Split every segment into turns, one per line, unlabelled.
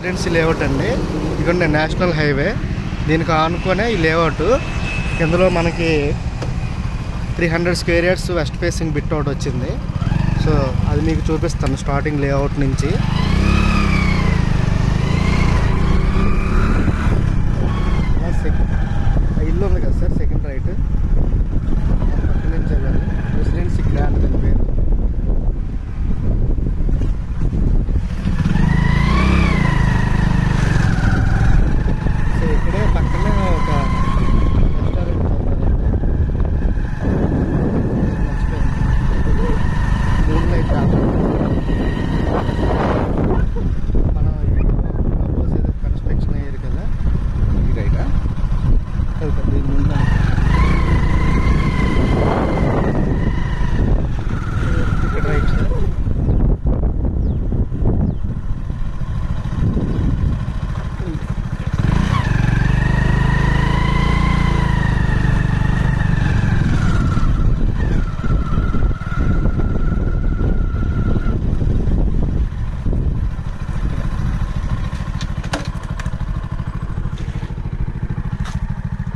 Residency layout అండి. ఇదిగోండి national highway, దీనికి ఆనుకునే ఈ లేఅవుట్. ఇందులో మనకి 300 square yards west facing bit out వచ్చింది. సో అది మీకు చూపిస్తాను స్టార్టింగ్ లేఅవుట్ నుంచి. ఇల్లు ఉంది కదా సార్, సెకండ్ రైట్ పక్క నుంచి వెళ్ళాలి. రెసిడెన్సీ గ్రాండ్ దాని పేరు. సో ఇక్కడే పక్కనే ఒక రెస్టారెంట్ ఉంటుందండి. మూన్ లైట్ మనం సపోజ్ ఏదో కన్స్ట్రక్షన్ అయ్యేది కదా, ఈ రైటా వెళ్తుంది ముందు. ఇక్కడ రైట్ సార్.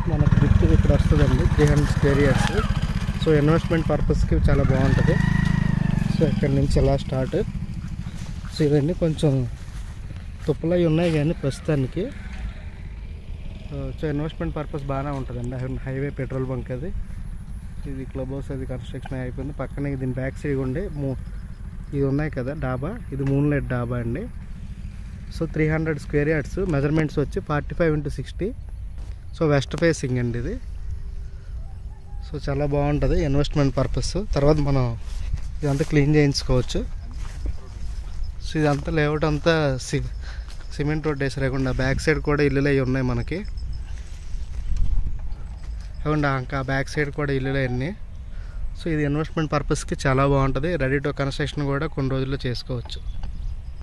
మనకు బిట్ ఇక్కడ వస్తుందండి 300 స్క్వేర్ యార్డ్స్. సో ఇన్వెస్ట్మెంట్ పర్పస్కి చాలా బాగుంటుంది. సో ఇక్కడ నుంచి ఎలా స్టార్ట్. సో ఇవన్నీ కొంచెం తుప్పలవి ఉన్నాయి కానీ ప్రస్తుతానికి. సో ఇన్వెస్ట్మెంట్ పర్పస్ బాగానే ఉంటుందండి. హైవే పెట్రోల్ బంక్ అది. ఇది క్లబ్ హౌస్ అది కన్స్ట్రక్షన్ అయిపోయింది. పక్కనే దీని బ్యాక్ సైడ్ ఉండే ఇది ఉన్నాయి కదా డాబా, ఇది మూన్ లైట్ డాబా అండి. సో 300 స్క్వేర్ యార్డ్స్, మెజర్మెంట్స్ వచ్చి 45x60. సో వెస్ట్ ఫేసింగ్ అండి ఇది. సో చాలా బాగుంటుంది ఇన్వెస్ట్మెంట్ పర్పస్. తర్వాత మనం ఇదంతా క్లీన్ చేయించుకోవచ్చు. సో ఇదంతా లేఅవుట్ అంతా సిమెంట్ రోడ్ వేసి లేకుండా బ్యాక్ సైడ్ కూడా ఇల్లులు అవి ఉన్నాయి మనకి. కాకుండా ఇంకా బ్యాక్ సైడ్ కూడా ఇల్లులు అన్నీ. సో ఇది ఇన్వెస్ట్మెంట్ పర్పస్కి చాలా బాగుంటుంది. రెడీ టు కన్స్ట్రక్షన్ కూడా కొన్ని రోజుల్లో చేసుకోవచ్చు.